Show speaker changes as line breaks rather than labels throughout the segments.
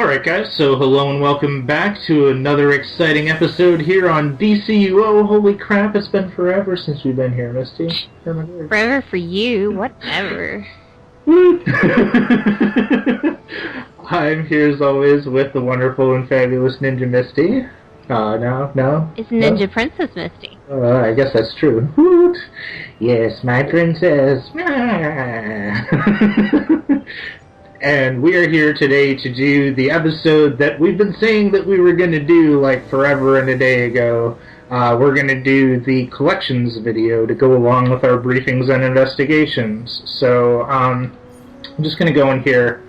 Alright guys, so hello and welcome back to another exciting episode here on DCUO. Holy crap, it's been forever since we've been here, Misty.
Forever for you, whatever.
I'm here as always with the wonderful and fabulous Ninja Misty. No?
It's Ninja Princess Misty.
I guess that's true. Woot! Yes, my princess. And we are here today to do the episode that we've been saying that we were going to do like forever and a day ago. We're going to do the collections video to go along with our briefings and investigations. So I'm just going to go in here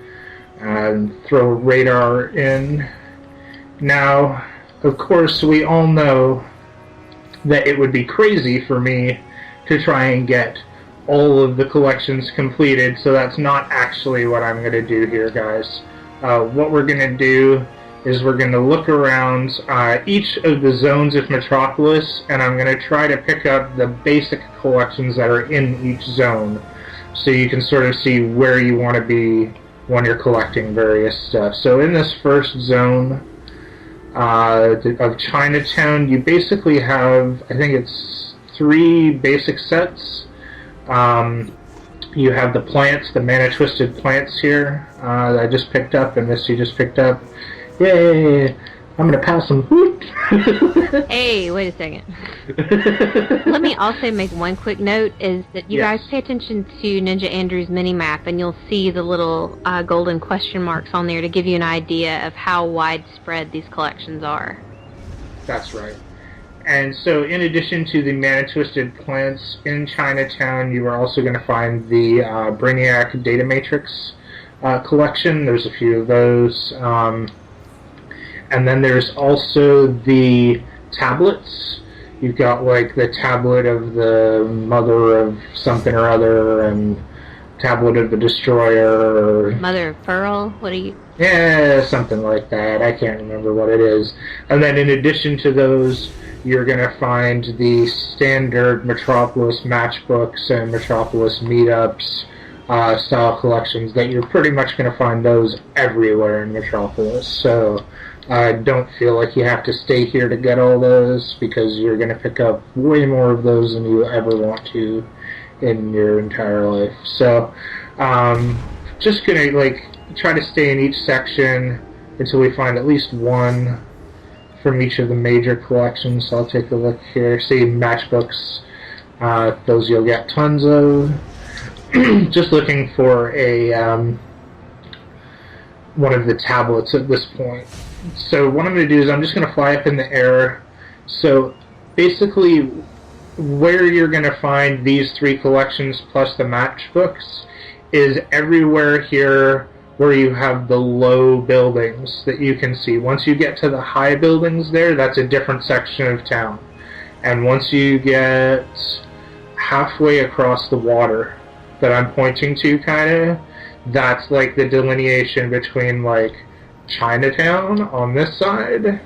and throw radar in. Now, of course, we all know that it would be crazy for me to try and get all of the collections completed, so that's not actually what I'm going to do here, guys. What we're going to do is we're going to look around each of the zones of Metropolis, and I'm going to try to pick up the basic collections that are in each zone, so you can sort of see where you want to be when you're collecting various stuff. So in this first zone of Chinatown, you basically have, I think it's 3 basic sets. You have the plants, the mana twisted plants here that I just picked up and Misty just picked up. Yay! I'm gonna pass them.
Hey, wait a second. Let me also make one quick note, is that you guys pay attention to Ninja Andrew's mini-map and you'll see the little golden question marks on there to give you an idea of how widespread these collections are.
That's right. And so, in addition to the mana twisted plants in Chinatown, you are also going to find the Brainiac Data Matrix collection. There's a few of those. And then there's also the tablets. You've got like the tablet of the mother of something or other, and tablet of the destroyer.
Mother of Pearl? What are you...
Yeah, something like that. I can't remember what it is. And then in addition to those, you're going to find the standard Metropolis matchbooks and Metropolis meetups style collections that you're pretty much going to find those everywhere in Metropolis. So don't feel like you have to stay here to get all those, because you're going to pick up way more of those than you ever want to in your entire life. So just going to like try to stay in each section until we find at least one from each of the major collections. So I'll take a look here. See, matchbooks, those you'll get tons of. Just looking for a one of the tablets at this point. So what I'm going to do is I'm just going to fly up in the air. So basically, where you're going to find these 3 collections plus the matchbooks is everywhere here where you have the low buildings that you can see. Once you get to the high buildings there, that's a different section of town. And once you get halfway across the water that I'm pointing to, kind of, that's like the delineation between like Chinatown on this side,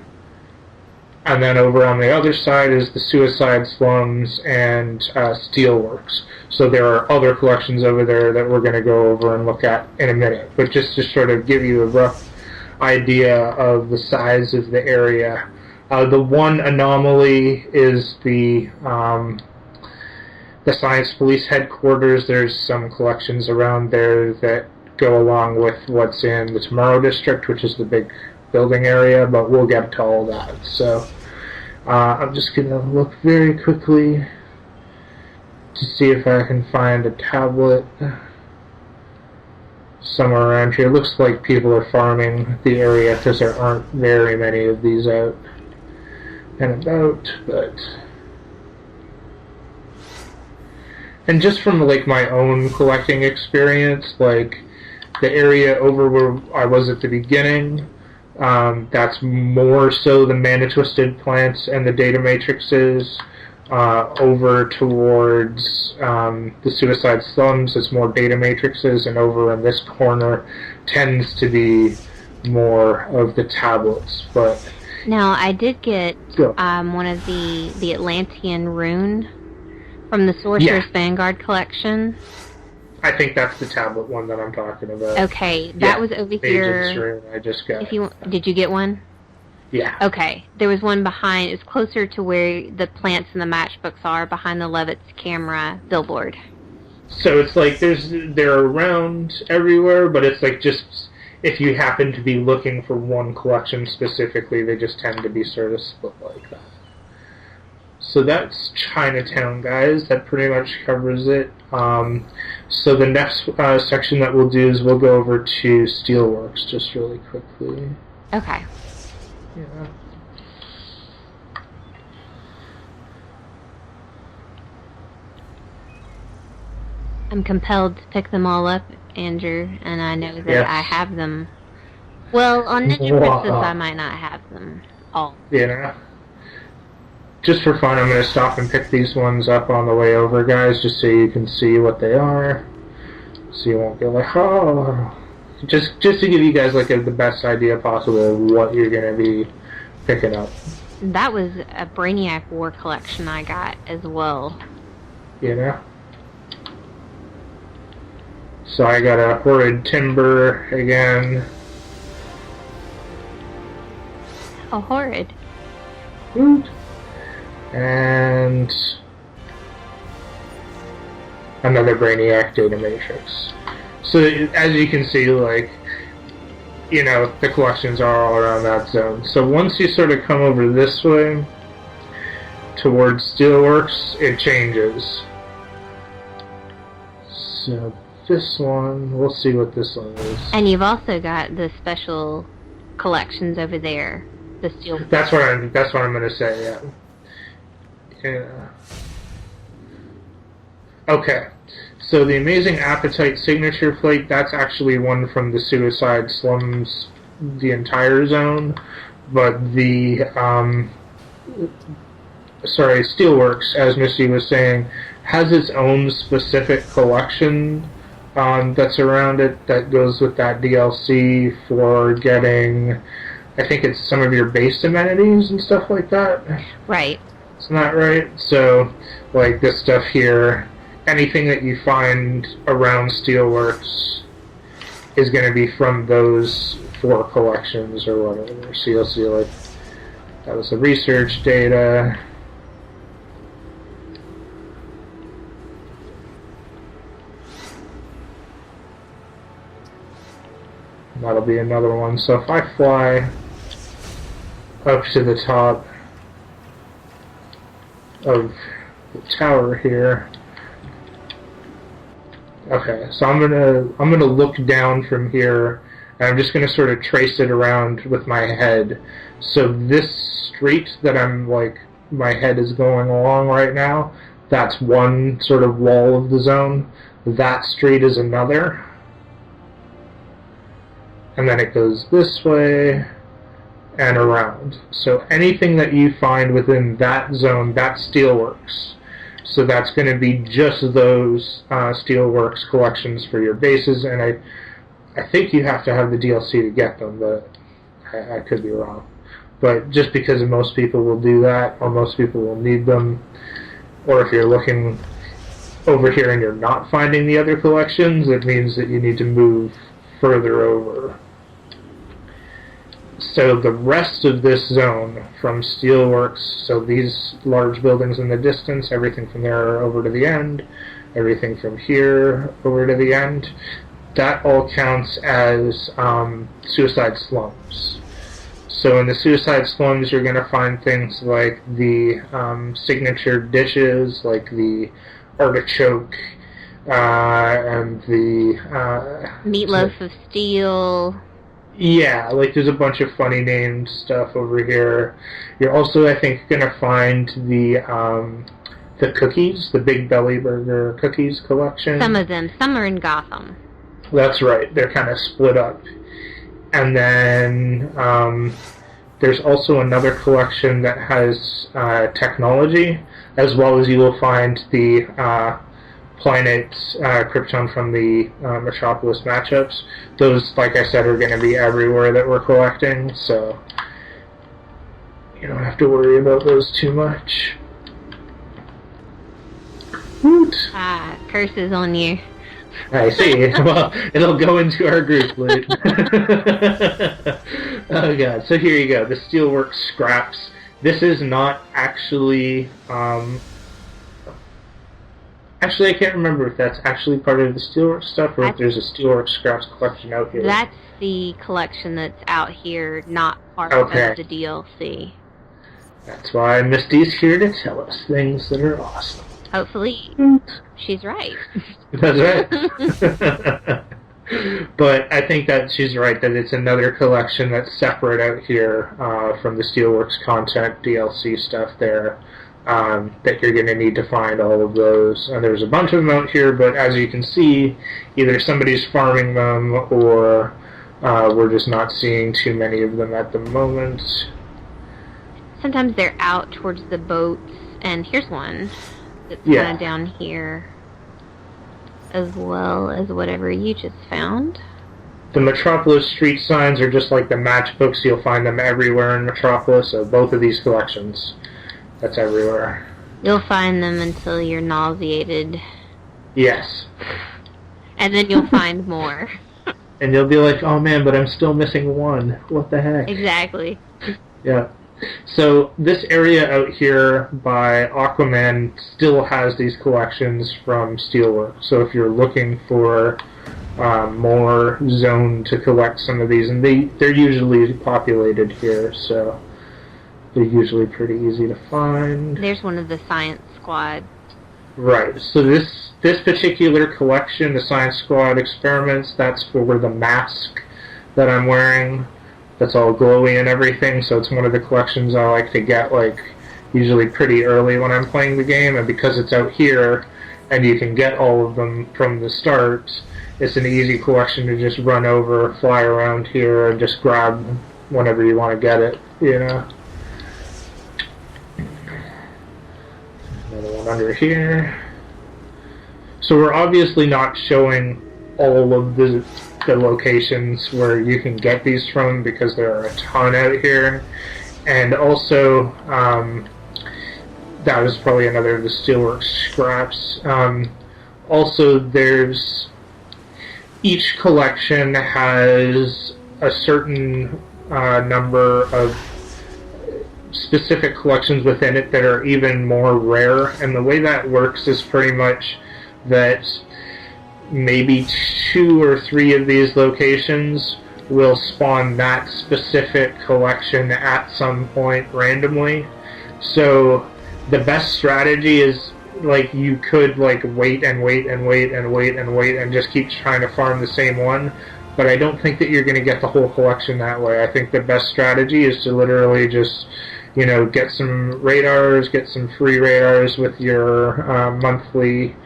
and then over on the other side is the Suicide Slums and Steelworks. So there are other collections over there that we're going to go over and look at in a minute. But just to sort of give you a rough idea of the size of the area, the one anomaly is the Science Police headquarters. There's some collections around there that go along with what's in the Tomorrow District, which is the big building area, but we'll get to all that. So I'm just going to look very quickly to see if I can find a tablet somewhere around here. It looks like people are farming the area because there aren't very many of these out and about, but... And just from like my own collecting experience, like the area over where I was at the beginning, that's more so the mana twisted plants and the data matrices. Over towards the Suicide Slums, it's more data matrices, and over in this corner tends to be more of the tablets. But
now I did get one of the Atlantean rune from the Sorcerer's Vanguard collection.
I think that's the tablet one that I'm talking about.
Okay, that was over here.
I just got.
Did you get one?
Yeah.
Okay, there was one behind. It's closer to where the plants and the matchbooks are, behind the Levitt's camera billboard.
So it's like they're around everywhere, but it's like just if you happen to be looking for one collection specifically, they just tend to be sort of split like that. So that's Chinatown, guys. That pretty much covers it. So the next section that we'll do is we'll go over to Steelworks just really quickly.
Okay.
Yeah.
I'm compelled to pick them all up, Andrew, and I know that I have them. Well, on Ninja Princess, I might not have them all.
Yeah. Just for fun, I'm going to stop and pick these ones up on the way over, guys, just so you can see what they are. So you won't be like, oh... Just to give you guys like the best idea possible of what you're going to be picking up.
That was a Brainiac War collection I got as well.
You know? So I got a Horrid Timber again.
Oh, Horrid.
Woot. And another Brainiac Data Matrix. So as you can see, like, you know, the collections are all around that zone. So once you sort of come over this way towards Steelworks, it changes. So this one, we'll see what this one is.
And you've also got the special collections over there, the Steel.
That's what I'm going to say. Yeah. Yeah. Okay. So the Amazing Appetite Signature Plate, that's actually one from the Suicide Slums, the entire zone, but the, Steelworks, as Misty was saying, has its own specific collection that's around it that goes with that DLC for getting, I think it's some of your base amenities and stuff like that.
Right.
Isn't that right? So, like this stuff here, anything that you find around Steelworks is going to be from those 4 collections or whatever. So you'll see, like, that was the research data. That'll be another one. So if I fly up to the top of the tower here. Okay, so I'm gonna look down from here, and I'm just gonna sort of trace it around with my head. So this street that I'm like my head is going along right now, that's one sort of wall of the zone. That street is another, and then it goes this way and around. So anything that you find within that zone, that's Steelworks. So that's going to be just those Steelworks collections for your bases, and I think you have to have the DLC to get them, but I could be wrong. But just because most people will do that, or most people will need them, or if you're looking over here and you're not finding the other collections, it means that you need to move further over. So the rest of this zone from Steelworks, so these large buildings in the distance, everything from there over to the end, everything from here over to the end, that all counts as Suicide Slums. So in the Suicide Slums, you're going to find things like the signature dishes, like the artichoke and the...
Meatloaf of Steel.
Yeah, like there's a bunch of funny named stuff over here. You're also, I think, going to find the cookies, the Big Belly Burger cookies collection.
Some of them. Some are in Gotham.
That's right. They're kind of split up. And then there's also another collection that has technology, as well as you will find the Planet Krypton from the Metropolis matchups. Those, like I said, are going to be everywhere that we're collecting, so you don't have to worry about those too much. Woot!
Curses on you.
I see. Well, it'll go into our group later. Oh god. So here you go. The steelwork scraps. This is not actually. Actually, I can't remember if that's actually part of the steelwork stuff or if there's a steelwork scraps collection out here.
That's the collection that's out here, not part of the DLC.
That's why Misty's here to tell us things that are awesome.
Hopefully, she's right.
That's right. But I think that she's right, that it's another collection that's separate out here from the Steelworks content DLC stuff there, that you're going to need to find all of those. And there's a bunch of them out here, but as you can see, either somebody's farming them or we're just not seeing too many of them at the moment.
Sometimes they're out towards the boats, and here's one that's kind of down here, as well as whatever you just found.
The Metropolis street signs are just like the matchbooks. You'll find them everywhere in Metropolis, so both of these collections. That's everywhere.
You'll find them until you're nauseated.
Yes.
And then you'll find more.
And you'll be like, oh man, but I'm still missing one. What the heck?
Exactly.
Yeah. So this area out here by Aquaman still has these collections from Steelwork. So if you're looking for more zone to collect some of these, and they're usually populated here, so they're usually pretty easy to find.
There's one of the Science Squad.
Right. So this particular collection, the Science Squad experiments, that's for the mask that I'm wearing. That's all glowy and everything, so it's one of the collections I like to get, like, usually pretty early when I'm playing the game, and because it's out here, and you can get all of them from the start, it's an easy collection to just run over, fly around here, and just grab whenever you want to get it, you know? Another one under here. So we're obviously not showing all of the locations where you can get these from because there are a ton out here, and also that was probably another of the Steelworks scraps. Also, there's each collection has a certain number of specific collections within it that are even more rare, and the way that works is pretty much that maybe 2 or 3 of these locations will spawn that specific collection at some point randomly. So the best strategy is, like, you could like wait and just keep trying to farm the same one, but I don't think that you're going to get the whole collection that way. I think the best strategy is to literally just, you know, get some radars, get some free radars with your monthly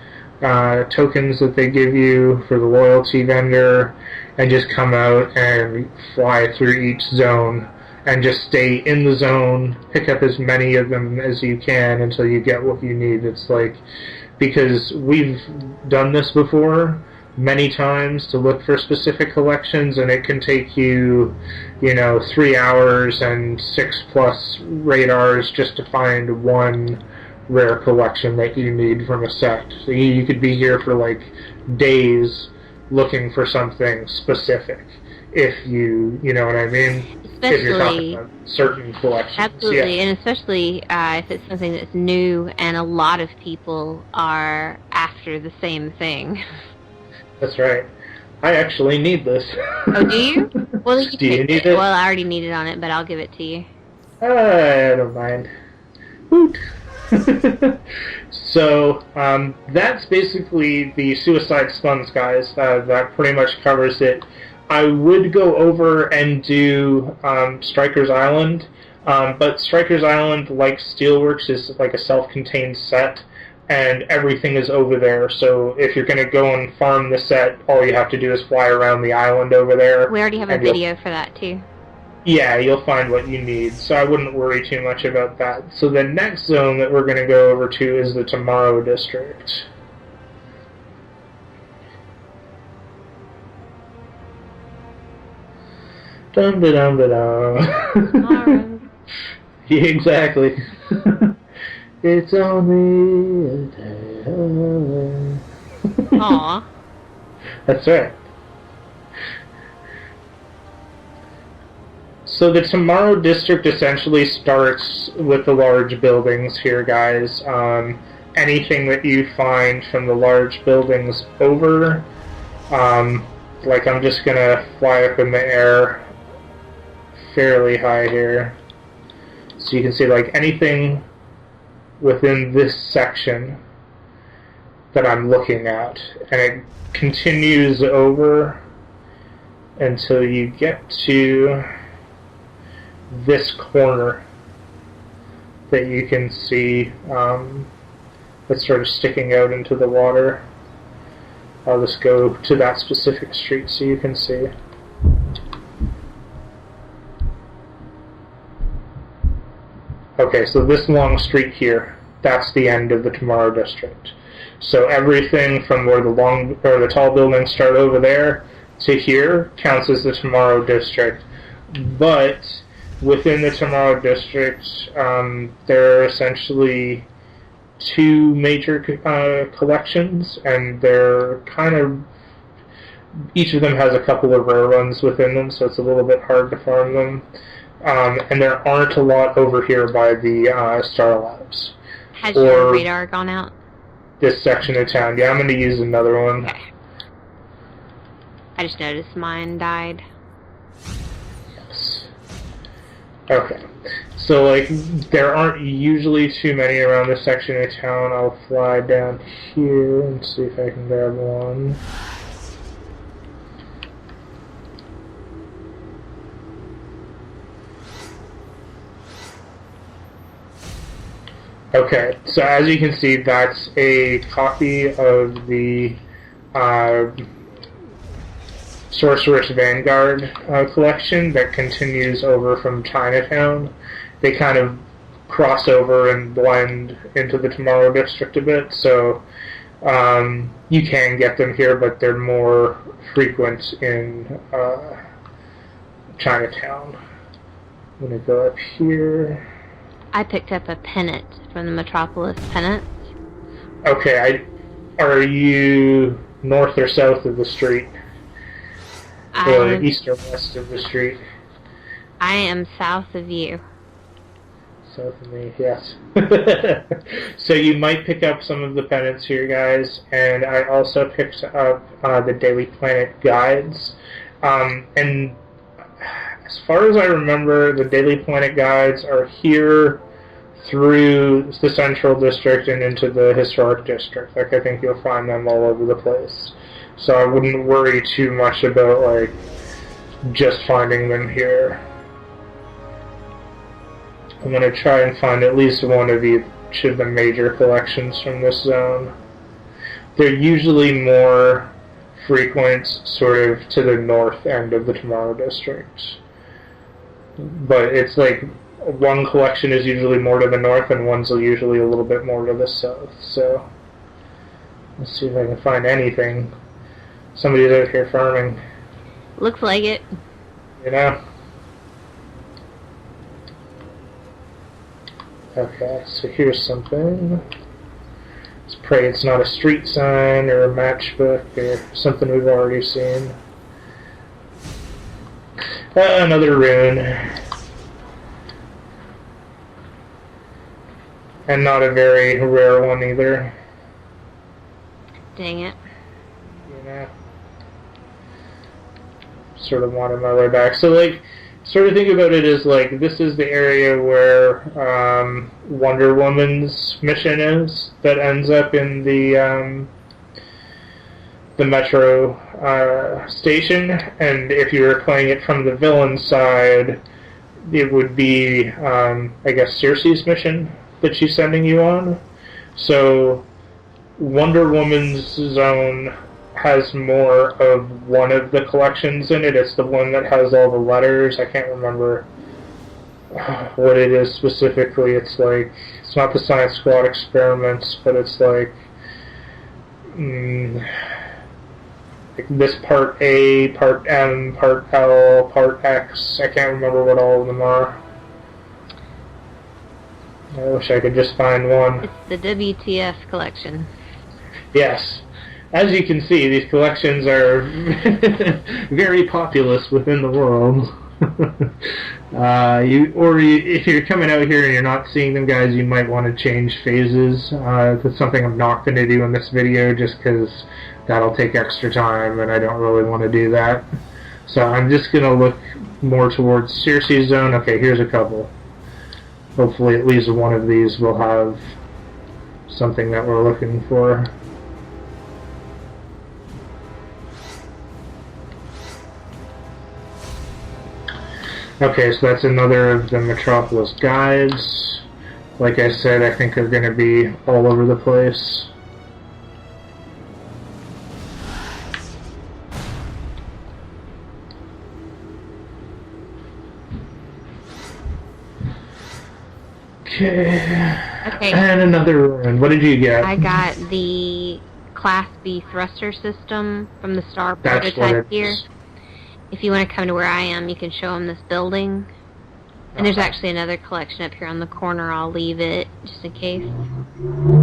tokens that they give you for the loyalty vendor, and just come out and fly through each zone and just stay in the zone, pick up as many of them as you can until you get what you need. It's like, because we've done this before many times to look for specific collections, and it can take you, you know, 3 hours and 6+ radars just to find one rare collection that you need from a set. So you could be here for like days looking for something specific, if you know what I mean?
Especially,
if you're talking about certain collections.
Absolutely,
yeah.
And especially if it's something that's new and a lot of people are after the same thing.
That's right. I actually need this.
Oh, do you? Well,
do you need it?
Well, I already need it on it, but I'll give it to you.
I don't mind. Woot! So, that's basically the Suicide Sponge, guys. That pretty much covers it. I would go over and do Striker's Island, but Striker's Island, like Steelworks, is like a self-contained set, and everything is over there. So if you're going to go and farm the set, all you have to do is fly around the island over there.
We already have a video for that, too.
Yeah, you'll find what you need, so I wouldn't worry too much about that. So the next zone that we're going to go over to is the Tomorrow District. Dum-da-dum-da-dum.
Tomorrow.
Yeah, exactly. It's only a day away.
Aw.
That's right. So the Tomorrow District essentially starts with the large buildings here, guys. Anything that you find from the large buildings over, like I'm just gonna fly up in the air fairly high here. So you can see like anything within this section that I'm looking at, and it continues over until you get to this corner that you can see that's sort of sticking out into the water. I'll just go to that specific street so you can see. Okay, so this long street here, that's the end of the Tomorrow District. So everything from where the tall buildings start over there to here counts as the Tomorrow District. But within the Tomorrow District, there are essentially two major collections, and they're kind of, each of them has a couple of rare ones within them, so it's a little bit hard to farm them. And there aren't a lot over here by the Star Labs.
Has your radar gone out?
This section of town. Yeah, I'm going to use another one.
Okay. I just noticed mine died.
Yes. Okay. So, like, there aren't usually too many around this section of town. I'll fly down here and see if I can grab one. Okay, so as you can see, that's a copy of the Sorceress Vanguard collection that continues over from Chinatown. They kind of cross over and blend into the Tomorrow District a bit, so you can get them here, but they're more frequent in Chinatown. I'm going to go up here.
I picked up a pennant from the Metropolis pennant.
Okay, are you north or south of the street? Or east or west of the street?
I am south of you.
South of me, yes. So you might pick up some of the pennants here, guys, and I also picked up the Daily Planet guides. And as far as I remember, the Daily Planet guides are here through the Central District and into the Historic District. Like, I think you'll find them all over the place. So I wouldn't worry too much about, like, just finding them here. I'm going to try and find at least one of each of the major collections from this zone. They're usually more frequent sort of to the north end of the Tomorrow District. But it's like one collection is usually more to the north and one's usually a little bit more to the south. So let's see if I can find anything. Somebody's out here farming.
Looks like it.
You know? Okay, so here's something. Let's pray it's not a street sign or a matchbook or something we've already seen. Another rune. And not a very rare one either.
Dang it.
You know? Sort of wanted my way back. So, like, sort of think about it as, like, this is the area where Wonder Woman's mission is that ends up in the Metro station, and if you were playing it from the villain side, it would be, I guess, Circe's mission that she's sending you on. So Wonder Woman's zone has more of one of the collections in it. It's the one that has all the letters. I can't remember what it is specifically. It's like, it's not the Science Squad experiments, but it's like this part A, part M, part L, part X. I can't remember what all of them are. I wish I could just find one.
It's the WTF collection.
Yes. as you can see, these collections are very populous within the world. If you're coming out here and you're not seeing them, guys, you might want to change phases. That's something I'm not going to do in this video, just because that'll take extra time, and I don't really want to do that. So I'm just going to look more towards Circe's zone. Okay, here's a couple. Hopefully at least one of these will have something that we're looking for. Okay, so that's another of the Metropolis guides. Like I said, I think they're going to be all over the place. Okay. And another one. What did you get?
I got the Class B thruster system from the Star prototype here. If you want to come to where I am, you can show them this building. And there's actually another collection up here on the corner. I'll leave it, just in case.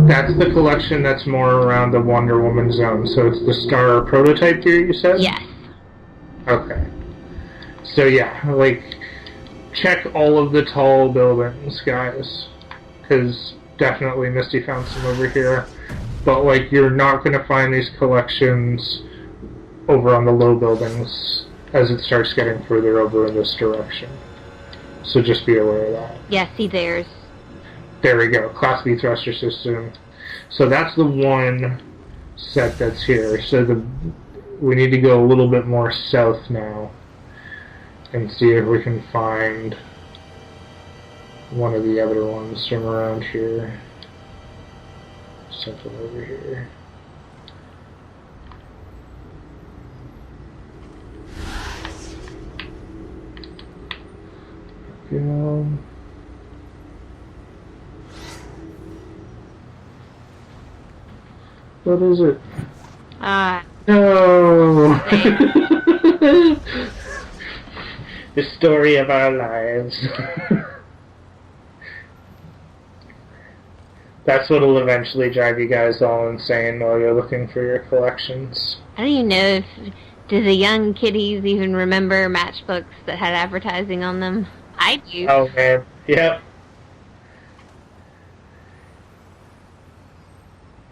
That's the collection that's more around the Wonder Woman zone. So it's the Star prototype here, you said?
Yes.
Okay. So yeah, like, check all of the tall buildings, guys. Because definitely Misty found some over here. But, like, you're not going to find these collections over on the low buildings as it starts getting further over in this direction. So just be aware of that.
Yeah, see theirs.
There we go. Class B thruster system. So that's the one set that's here. So we need to go a little bit more south now and see if we can find one of the other ones from around here. Something over here. Go. What is it? No! The story of our lives. That's what'll eventually drive you guys all insane while you're looking for your collections.
I don't even know do the young kiddies even remember matchbooks that had advertising on them? I do.
Oh, man. Yep.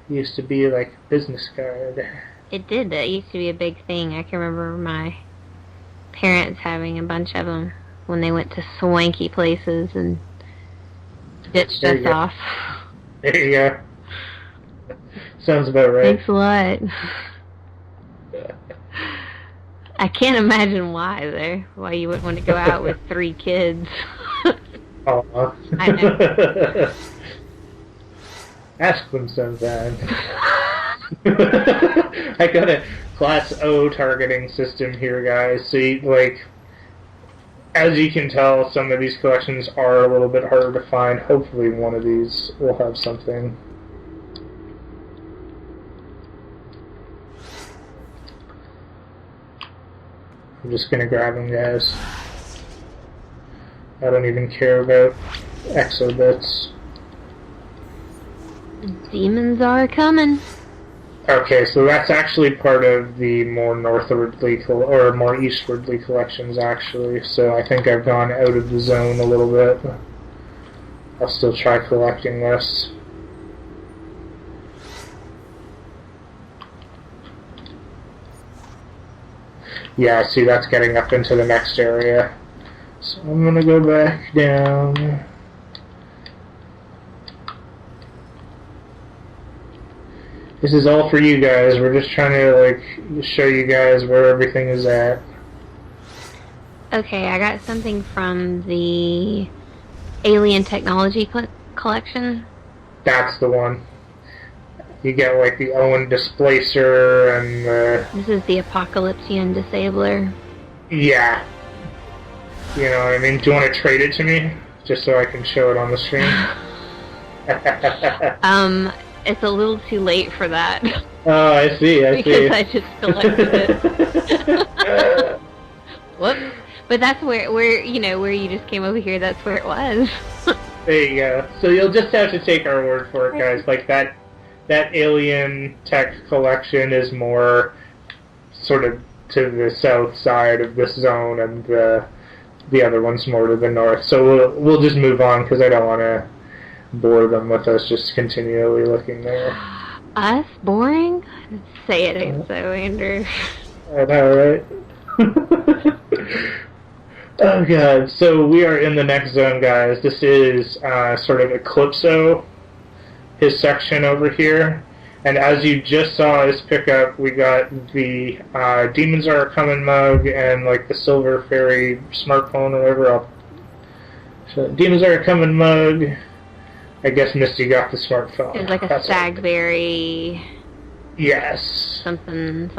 It used to be like a business card.
It did. That used to be a big thing. I can remember my parents having a bunch of them when they went to swanky places and ditched us off.
There you go. Sounds about right.
Thanks a lot. I can't imagine why you wouldn't want to go out with 3 kids.
Oh,
I know.
Ask them sometime. I got a Class O targeting system here, guys. See, like, as you can tell, some of these collections are a little bit harder to find. Hopefully one of these will have something. I'm just gonna grab them, guys. I don't even care about exobits.
Demons are coming.
Okay, so that's actually part of the more northwardly or more eastwardly collections, actually. So I think I've gone out of the zone a little bit. I'll still try collecting this. Yeah, see, that's getting up into the next area. So I'm gonna go back down. This is all for you guys. We're just trying to, like, show you guys where everything is at.
Okay, I got something from the Alien Technology collection.
That's the one. You get, like, the Owen Displacer and the...
This is the Apocalypsean Disabler.
Yeah. You know what I mean? Do you want to trade it to me? Just so I can show it on the screen?
It's a little too late for that.
Oh, I see,
because I just selected it. Whoops. But that's where you just came over here, that's where it was.
There you go. So you'll just have to take our word for it, guys. Like, that alien tech collection is more sort of to the south side of this zone, and the other one's more to the north. So we'll just move on because I don't want to bore them with us just continually looking there.
Us? Boring? Say it ain't so, Andrew.
I know, right? Oh god, so we are in the next zone, guys. This is sort of Eclipso, his section over here. And as you just saw his pickup, we got the Demons Are Coming mug and like the Silver Fairy smartphone or whatever. So Demons Are Coming mug. I guess Misty got the smartphone.
It's like a Stagberry.
Yes.
Something.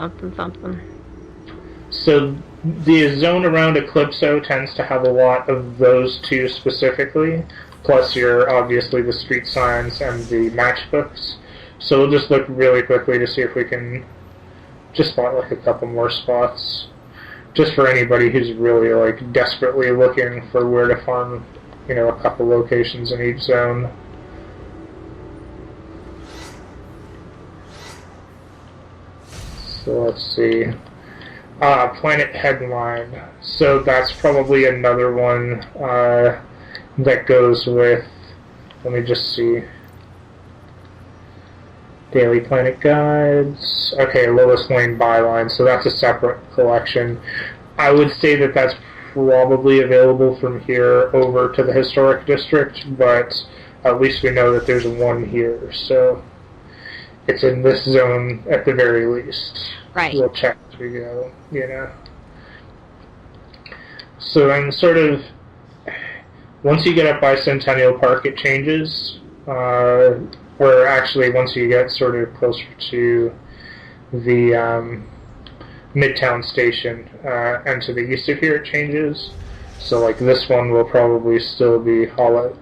So the zone around Eclipso tends to have a lot of those two specifically, plus obviously the street signs and the matchbooks. So we'll just look really quickly to see if we can just spot like a couple more spots, just for anybody who's really like desperately looking for where to farm, a couple locations in each zone. So let's see. Planet Headline. So that's probably another one that goes with, let me just see. Daily Planet Guides. Okay, Lois Lane Byline. So that's a separate collection. I would say that that's probably available from here over to the Historic District, but at least we know that there's one here. So it's in this zone at the very least.
Right.
We'll check as we go, So then sort of, once you get up by Centennial Park, it changes. Or actually, once you get sort of closer to the Midtown Station and to the east of here, it changes. So like this one will probably still be, let's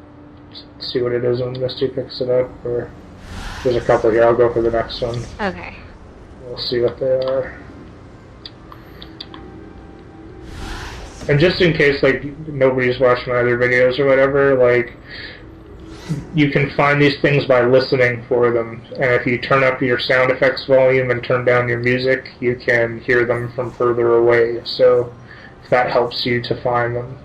see what it is when Misty picks it up. Or there's a couple here. I'll go for the next one.
Okay.
We'll see what they are. And just in case, like, nobody's watched my other videos or whatever, like, you can find these things by listening for them. And if you turn up your sound effects volume and turn down your music, you can hear them from further away. So if that helps you to find them.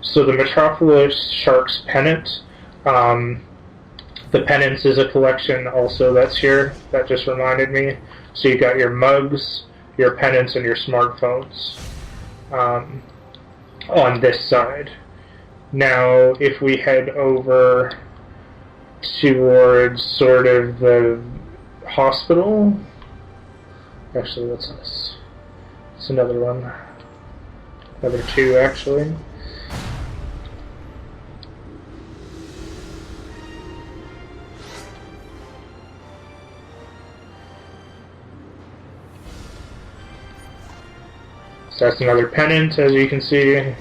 So the Metropolis Sharks Pennant. The Pennants is a collection also that's here. That just reminded me. So you got your mugs, your pennants, and your smartphones on this side. Now, if we head over towards sort of the hospital, actually, what's this? It's another one. Another two, actually. So that's another pennant, as you can see.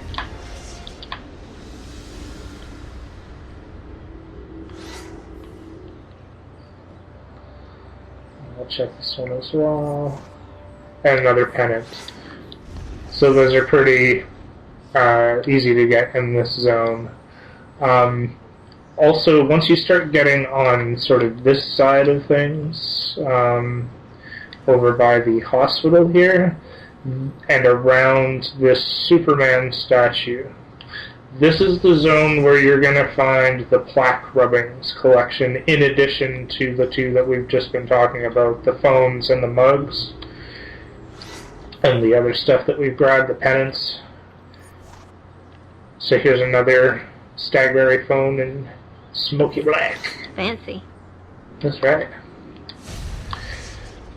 I'll check this one as well. And another pennant. So those are pretty easy to get in this zone. Also, once you start getting on sort of this side of things, over by the hospital here, and around this Superman statue. This is the zone where you're going to find the plaque rubbings collection, in addition to the two that we've just been talking about, the phones and the mugs, and the other stuff that we've grabbed, the pennants. So here's another Stagberry phone in smoky black.
Fancy.
That's right.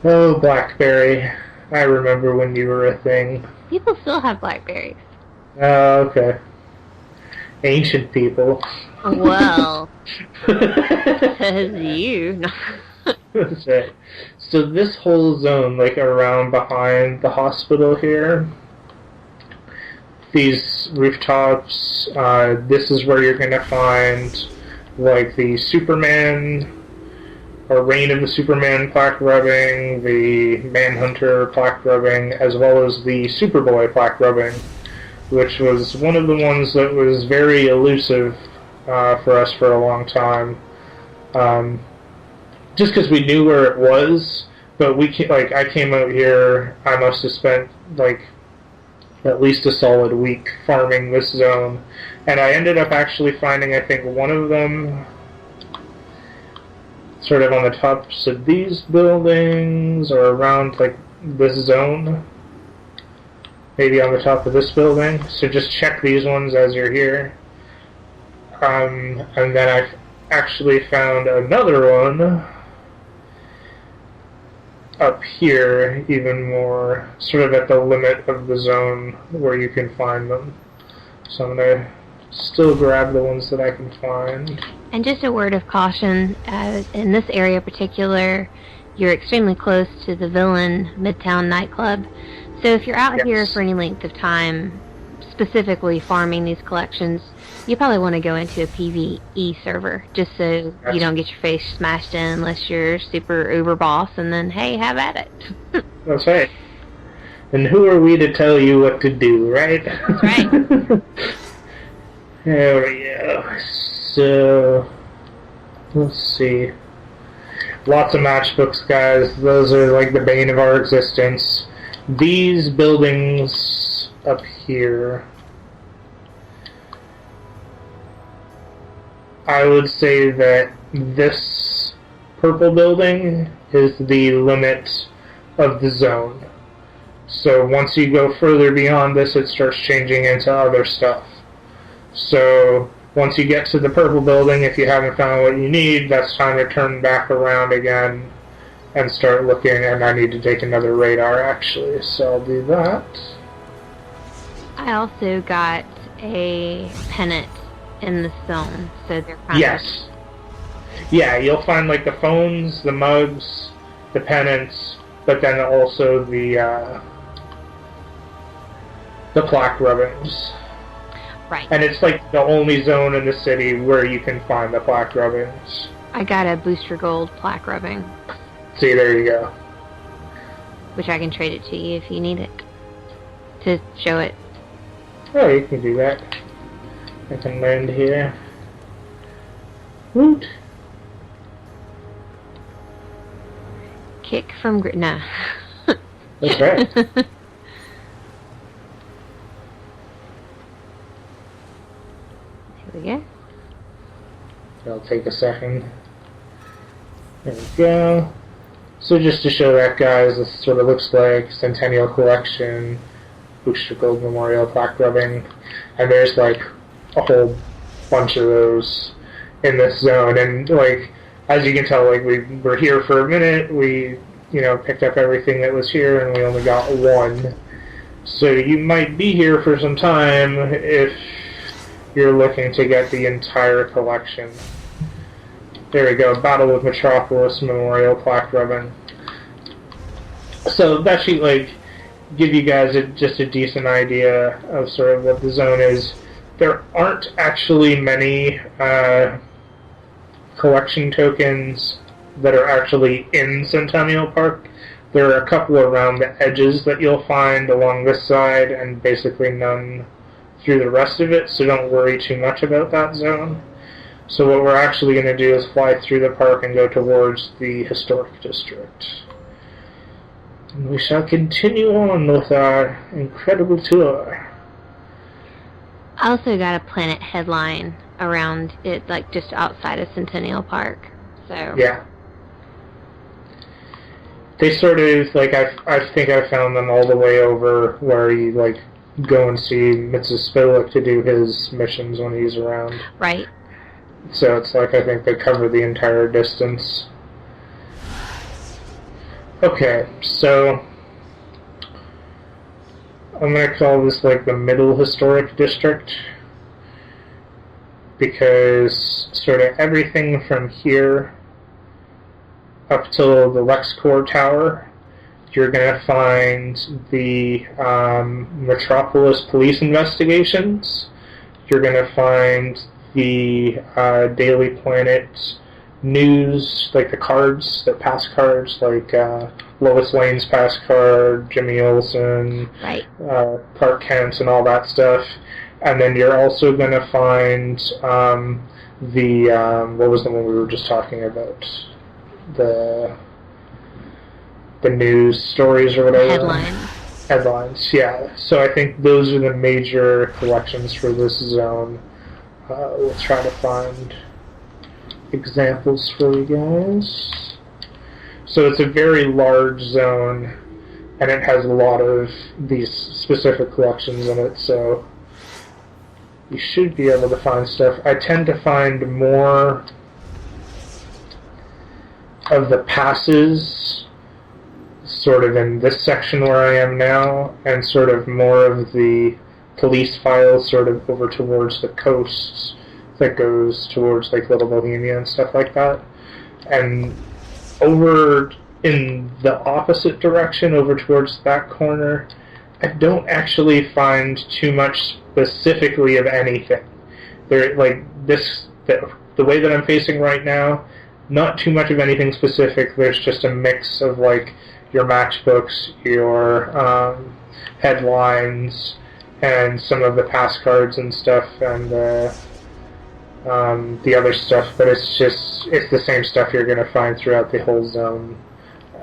Oh, BlackBerry. I remember when you were a thing.
People still have Blackberries.
Oh, okay. Ancient people.
Well, says you.
That's right. So this whole zone, like around behind the hospital here, these rooftops, this is where you're going to find like the Superman or Reign of the Superman plaque rubbing, the Manhunter plaque rubbing, as well as the Superboy plaque rubbing, which was one of the ones that was very elusive for us for a long time. just because we knew where it was, but I came out here, I must have spent, like, at least a solid week farming this zone, and I ended up actually finding, I think, one of them sort of on the tops of these buildings, or around, like, this zone. Maybe on the top of this building. So just check these ones as you're here. And then I actually found another one up here, even more, sort of at the limit of the zone where you can find them. So I'm going to still grab the ones that I can find.
And just a word of caution, in this area in particular, you're extremely close to the Villain Midtown nightclub. So if you're out here for any length of time, specifically farming these collections, you probably want to go into a PvE server, just so you don't get your face smashed in unless you're super uber boss, and then, hey, have at it.
That's right. And who are we to tell you what to do, right?
That's right.
There we go. So, let's see. Lots of matchbooks, guys. Those are like the bane of our existence. These buildings up here, I would say that this purple building is the limit of the zone. So once you go further beyond this, it starts changing into other stuff. So once you get to the purple building, if you haven't found what you need, that's time to turn back around again and start looking, and I need to take another radar, actually, so I'll do that.
I also got a pennant in the zone, so they're kind
Yes. Yeah, you'll find, like, the phones, the mugs, the pennants, but then also the plaque rubbings.
Right.
And it's, like, the only zone in the city where you can find the plaque rubbings.
I got a Booster Gold plaque rubbing.
See, there you go.
Which I can trade it to you if you need it. To show it.
Oh, you can do that. I can land here. Woot!
Kick from no.
That's right.
Here we go.
It'll take a second. There we go. So just to show that, guys, this is what it looks like. Centennial Collection, Booster Gold Memorial Plaque Rubbing, and there's like a whole bunch of those in this zone. And like, as you can tell, like we were here for a minute, we picked up everything that was here, and we only got one. So you might be here for some time if you're looking to get the entire collection. There we go, Battle of Metropolis Memorial Plaque Rubbing. So that should like give you guys just a decent idea of sort of what the zone is. There aren't actually many collection tokens that are actually in Centennial Park. There are a couple around the edges that you'll find along this side, and basically none through the rest of it, so don't worry too much about that zone. So what we're actually going to do is fly through the park and go towards the historic district. And we shall continue on with our incredible tour.
I also got a Planet headline around it, like just outside of Centennial Park. So
yeah. They sort of, like, I think I found them all the way over where you, like, go and see Mrs. Spillick to do his missions when he's around.
Right.
So it's like, I think they cover the entire distance. Okay, so I'm going to call this, like, the Middle Historic District, because sort of everything from here up till the LexCorp Tower, you're going to find the Metropolis police investigations. You're going to find the Daily Planet news, like the cards, the pass cards, like Lois Lane's pass card, Jimmy Olsen,
right.
Clark Kent, and all that stuff. And then you're also going to find the what was the one we were just talking about? the news stories or whatever. Headlines, yeah. So I think those are the major collections for this zone. We'll try to find examples for you guys. So it's a very large zone, and it has a lot of these specific collections in it, so you should be able to find stuff. I tend to find more of the passes sort of in this section where I am now, and sort of more of the police files sort of over towards the coast that goes towards like Little Bohemia and stuff like that. And over in the opposite direction, over towards that corner, I don't actually find too much specifically of anything. There, like this, the way that I'm facing right now, not too much of anything specific. There's just a mix of like your matchbooks, your headlines, and some of the pass cards and stuff, and the other stuff. But it's the same stuff you're going to find throughout the whole zone.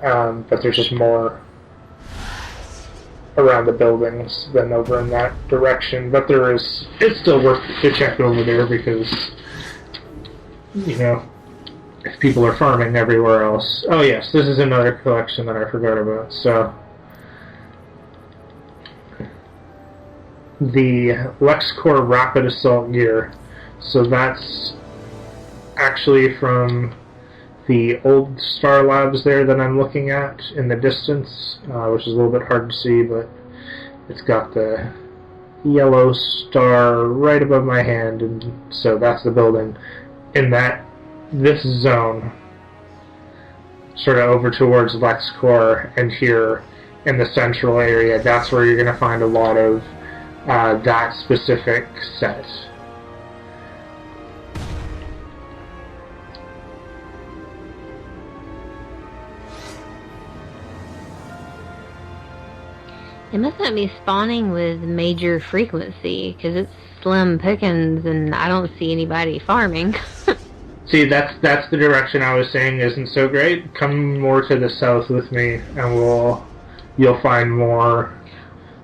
But there's just more around the buildings than over in that direction. But it's still worth to check over there because, you know, if people are farming everywhere else. Oh yes, this is another collection that I forgot about. So, the LexCorp Rapid Assault Gear. So that's actually from the old Star Labs there that I'm looking at in the distance, which is a little bit hard to see, but it's got the yellow star right above my hand, and so that's the building. In this zone, sort of over towards LexCorp and here in the central area, that's where you're going to find a lot of that specific set.
It must not be spawning with major frequency, because it's slim pickings and I don't see anybody farming.
See, that's the direction I was saying isn't so great. Come more to the south with me, and you'll find more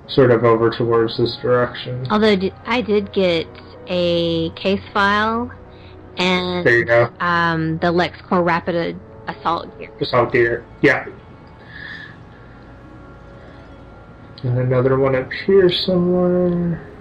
sort of over towards this direction.
Although I did get a case file and
there you go.
The LexCorp Rapid Assault Gear.
Assault Gear, yeah. And another one up here somewhere.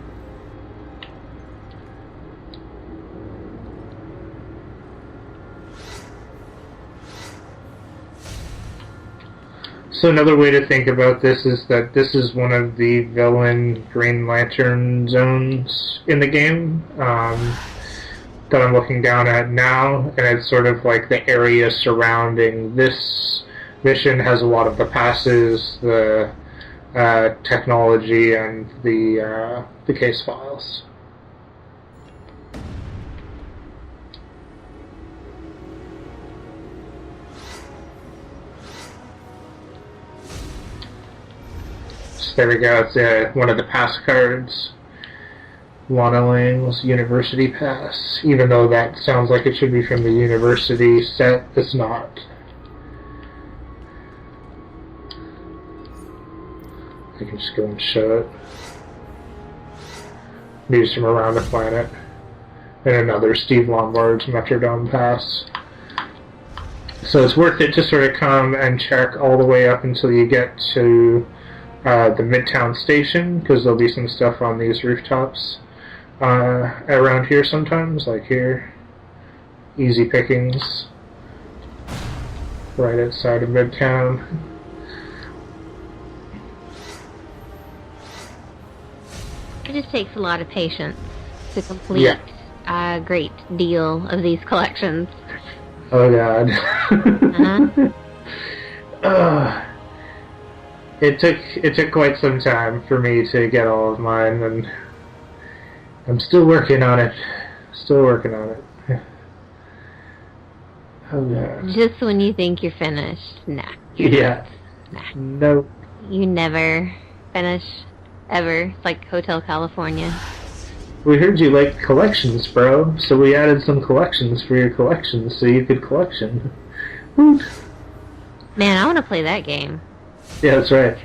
So another way to think about this is that this is one of the villain Green Lantern zones in the game that I'm looking down at now, and it's sort of like the area surrounding this mission has a lot of the passes, the technology, and the case files. So there we go. It's one of the pass cards. Lana Lang's University Pass. Even though that sounds like it should be from the University set, it's not. I can just go and show it. News from around the planet. And another Steve Lombard's Metrodome Pass. So it's worth it to sort of come and check all the way up until you get to the Midtown Station, because there'll be some stuff on these rooftops around here sometimes, like here. Easy pickings. Right outside of Midtown.
It just takes a lot of patience to complete a great deal of these collections.
Oh god. It took quite some time for me to get all of mine, and I'm still working on it. Oh god.
Just when you think you're finished, nah.
Yeah.
Nah.
Nope.
You never finish. Ever. It's like Hotel California.
We heard you like collections, bro, so we added some collections for your collections so you could collection.
Man, I want to play that game.
Yeah, that's right.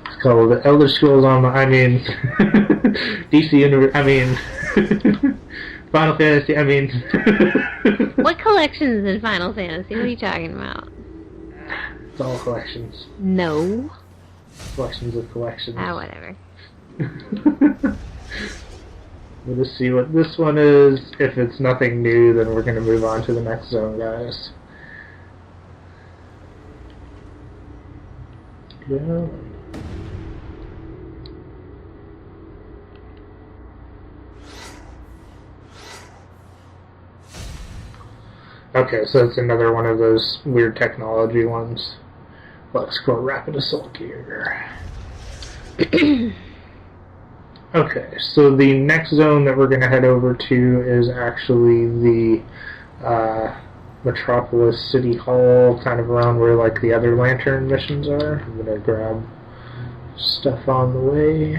It's called Elder Scrolls Online. DC Universe. Final Fantasy.
What collections in Final Fantasy? What are you talking about?
It's all collections.
No.
Collections of collections.
Ah, whatever.
We'll just see what this one is. If it's nothing new, then we're going to move on to the next zone, guys. Yeah. Okay, so it's another one of those weird technology ones. Let's go rapid assault gear. Okay, so the next zone that we're going to head over to is actually the Metropolis City Hall, kind of around where like the other lantern missions are. I'm going to grab stuff on the way,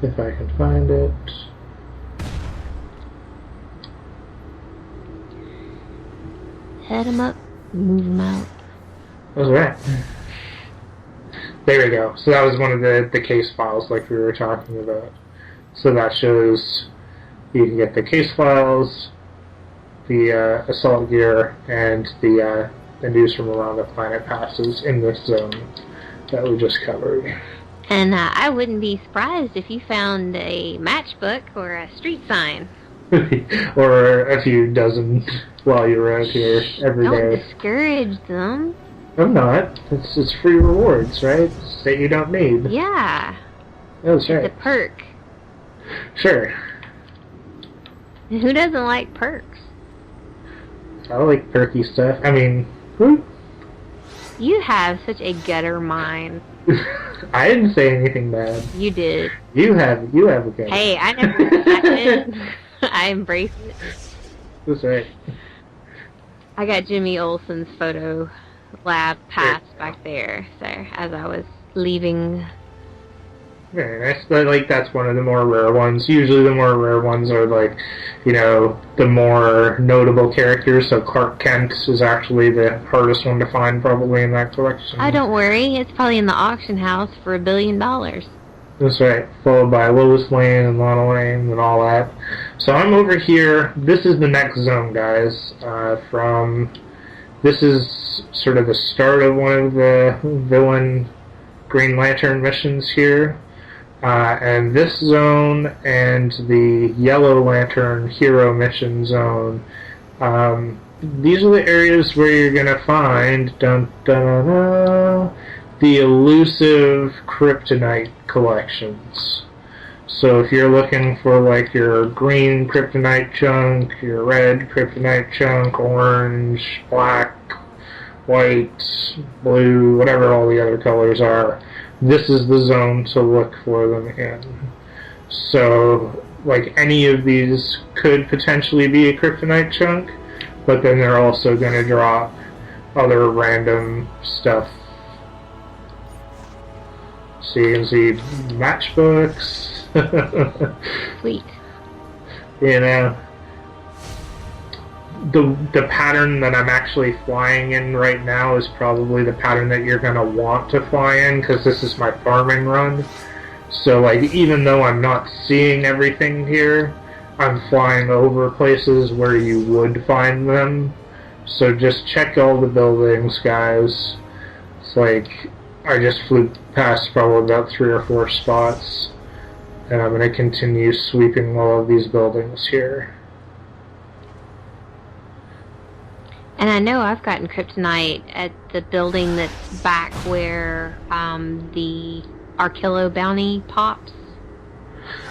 if I can find it.
Head them up, move them out.
That's right. There we go. So that was one of the case files like we were talking about. So that shows you can get the case files, the assault gear, and the news from around the planet passes in this zone that we just covered.
And I wouldn't be surprised if you found a matchbook or a street sign.
Or a few dozen while you're out here every day.
Don't discourage them.
I'm not. It's free rewards, right? That you don't need.
Yeah.
That's right.
It's a perk.
Sure.
Who doesn't like perks?
I like perky stuff.
You have such a gutter mind.
I didn't say anything bad.
You did.
You have a gutter.
Hey, I never it. I embrace it.
That's right.
I got Jimmy Olsen's photo lab pass back there, so as I was leaving.
Very nice. But, that's one of the more rare ones. Usually the more rare ones are, the more notable characters. So Clark Kent is actually the hardest one to find, probably, in that collection.
Oh, don't worry. It's probably in the auction house for $1 billion.
That's right. Followed by Lois Lane and Lana Lane and all that. So I'm over here. This is the next zone, guys. This is sort of the start of one of the villain Green Lantern missions here. And this zone and the Yellow Lantern Hero Mission zone, these are the areas where you're going to find the elusive kryptonite collections. So if you're looking for your green kryptonite chunk, your red kryptonite chunk, orange, black, white, blue, whatever all the other colors are, this is the zone to look for them in. So, any of these could potentially be a kryptonite chunk, but then they're also going to drop other random stuff. So you can see matchbooks.
Sweet.
The pattern that I'm actually flying in right now is probably the pattern that you're going to want to fly in, because this is my farming run. So, even though I'm not seeing everything here, I'm flying over places where you would find them. So just check all the buildings, guys. It's I just flew past probably about 3 or 4 spots, and I'm going to continue sweeping all of these buildings here.
And I know I've gotten kryptonite at the building that's back where the Arkillo bounty pops.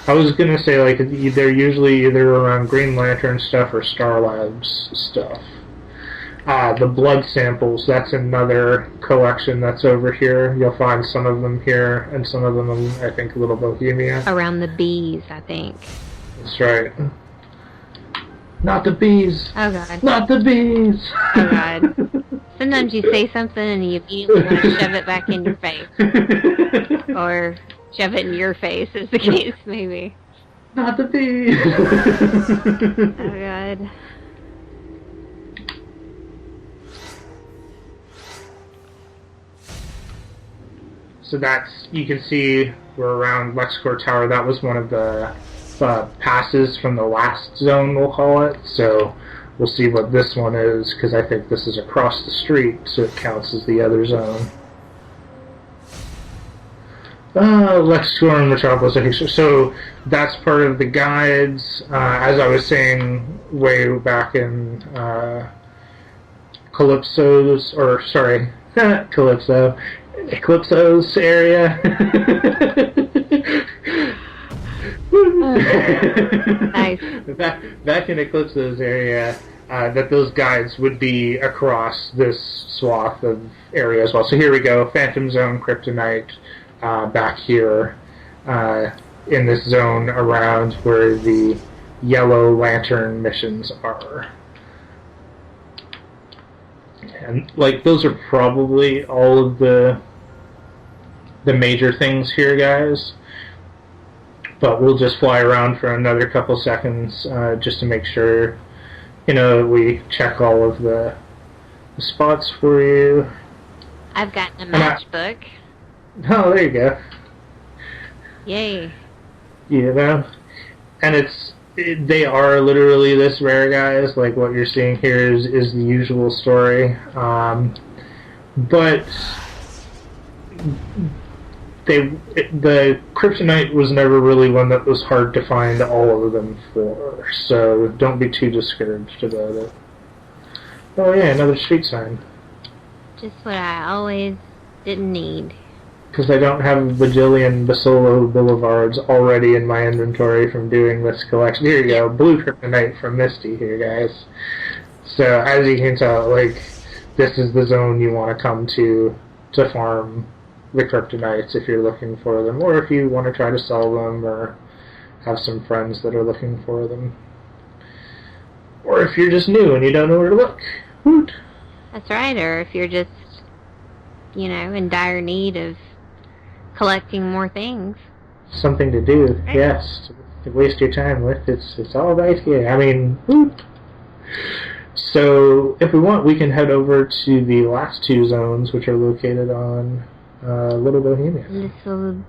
I was going to say, they're usually either around Green Lantern stuff or Star Labs stuff. The blood samples, that's another collection that's over here. You'll find some of them here, and some of them in, I think, Little Bohemia.
Around the bees, I think.
That's right. Not the bees!
Oh, God.
Not the bees!
Oh, God. Sometimes you say something and you immediately want to shove it back in your face. Or shove it in your face, as the case may be.
Not the bee!
Oh god.
So that's, you can see we're around LexCorp Tower. That was one of the passes from the last zone, we'll call it. So we'll see what this one is, because I think this is across the street, so it counts as the other zone. LexCorp and Metropolis. So that's part of the guides. As I was saying way back in Calypso's, or sorry, Calypso. Eclipso's area.
Nice.
Back in Eclipso's area, that those guides would be across this swath of area as well. So here we go, Phantom Zone, Kryptonite, back here in this zone around where the Yellow Lantern missions are. And like those are probably all of the major things here, guys. But we'll just fly around for another couple seconds just to make sure, you know, we check all of the spots for you.
I've gotten a matchbook.
Oh, there you go.
Yay.
You know, and they are literally this rare, guys. Like what you're seeing here is the usual story, but the Kryptonite was never really one that was hard to find all of them for. So don't be too discouraged about it. Oh yeah, another street sign.
Just what I always didn't need.
Because I don't have a bajillion Basolo Boulevards already in my inventory from doing this collection. Here you go, blue Kryptonite from Misty here, guys. So, as you can tell, like, this is the zone you want to come to farm the Kryptonites if you're looking for them, or if you want to try to sell them, or have some friends that are looking for them. Or if you're just new and you don't know where to look. Woot!
That's right, or if you're just, you know, in dire need of collecting more things.
Something to do, right. Yes. To waste your time with. It's all right here. I mean, whoop. So, if we want, we can head over to the last two zones, which are located on Little Bohemia.
Little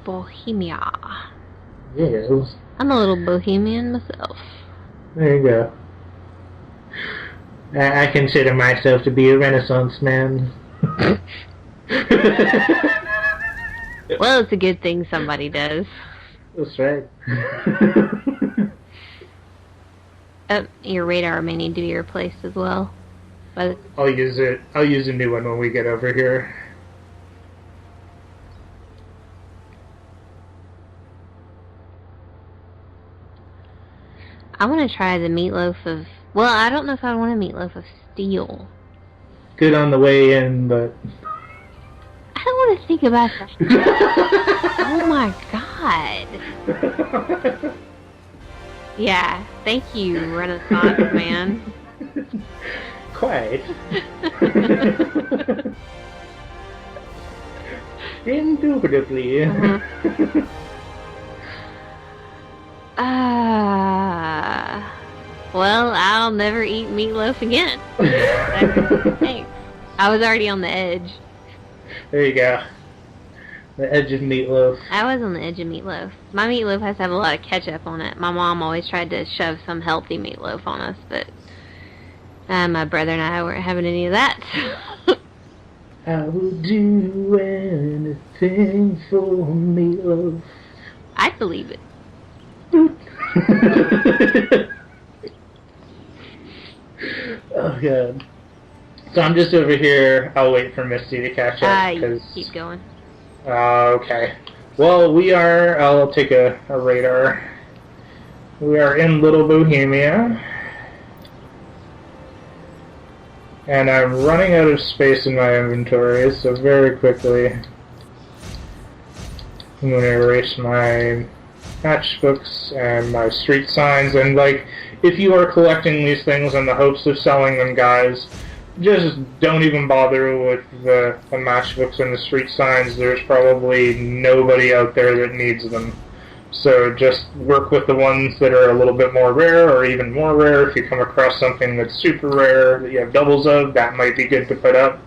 Bohemia.
Yes.
I'm a little bohemian myself.
There you go. I consider myself to be a Renaissance man.
Well, it's a good thing somebody does.
That's right.
Your radar may need to be replaced as well. But
I'll use it. I'll use a new one when we get over here.
I want to try the meatloaf of... Well, I don't know if I want a meatloaf of steel.
Good on the way in, but...
I don't want to think about that. Oh my god. Yeah, thank you, Renaissance man.
Quite. Indubitably.
Well, I'll never eat meatloaf again. Thanks. I was already on the edge.
There you go. The edge of meatloaf.
I was on the edge of meatloaf. My meatloaf has to have a lot of ketchup on it. My mom always tried to shove some healthy meatloaf on us, but my brother and I weren't having any of that.
I will do anything for meatloaf.
I believe it.
Oh god. So I'm just over here. I'll wait for Misty to catch up.
Keep going.
Okay. Well, we are... I'll take a radar. We are in Little Bohemia. And I'm running out of space in my inventory, so very quickly I'm going to erase my matchbooks and my street signs. And, like, if you are collecting these things in the hopes of selling them, guys, just don't even bother with the matchbooks and the street signs. There's probably nobody out there that needs them. So just work with the ones that are a little bit more rare or even more rare. If you come across something that's super rare that you have doubles of, that might be good to put up